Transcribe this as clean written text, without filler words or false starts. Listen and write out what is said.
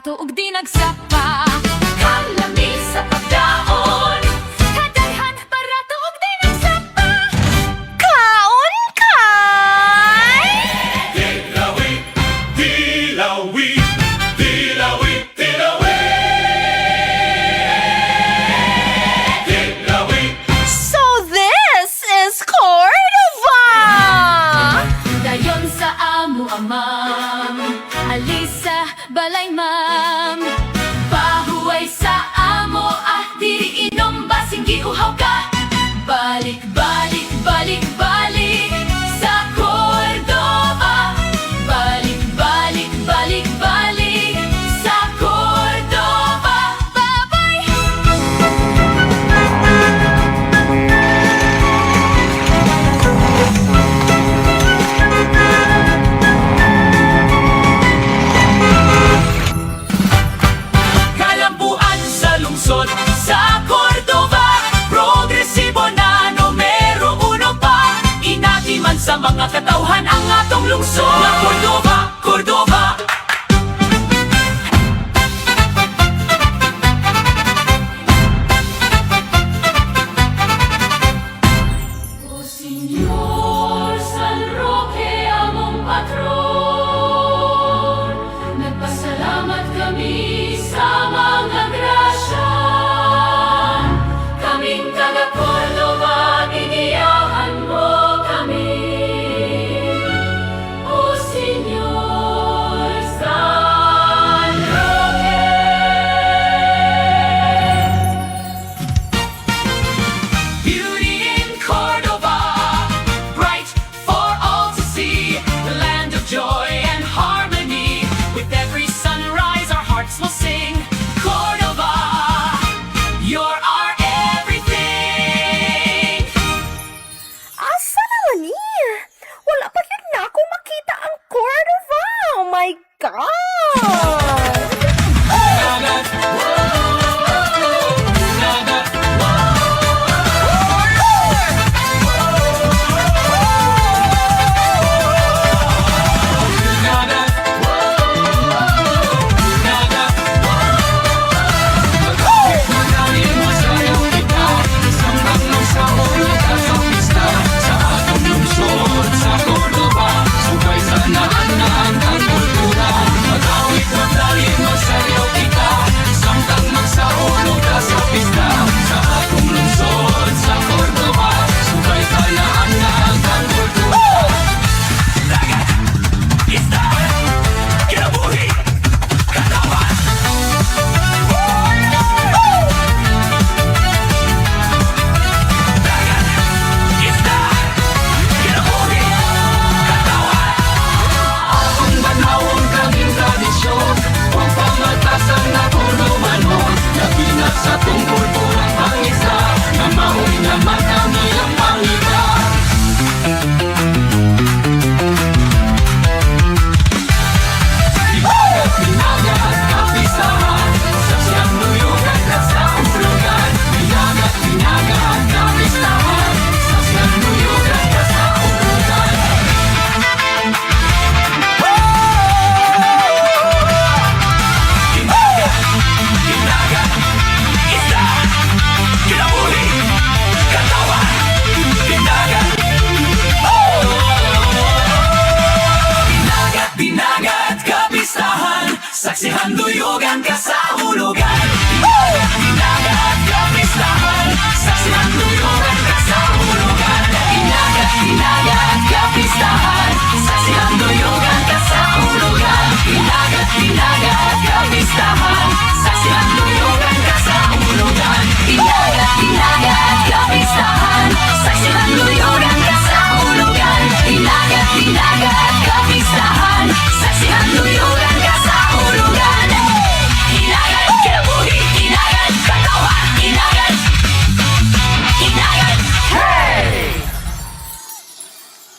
barato ug di nagsapa. Kalami sa pagdaon, Kadaghan barato ug di nagsapa. Kaon kay Dilawi, dilawi, dilawi, dilawi. Dilawi, So this is Cordova! dayon sa amo amam, Alisa, balay ma'am. pahuway sa amo at diri inom basing giuhaw ka. Balik, balik, balik, balik sa Cordova. Balik, balik, balik, balik sa Cordova. Bye-bye! kalambuan sa lungsod.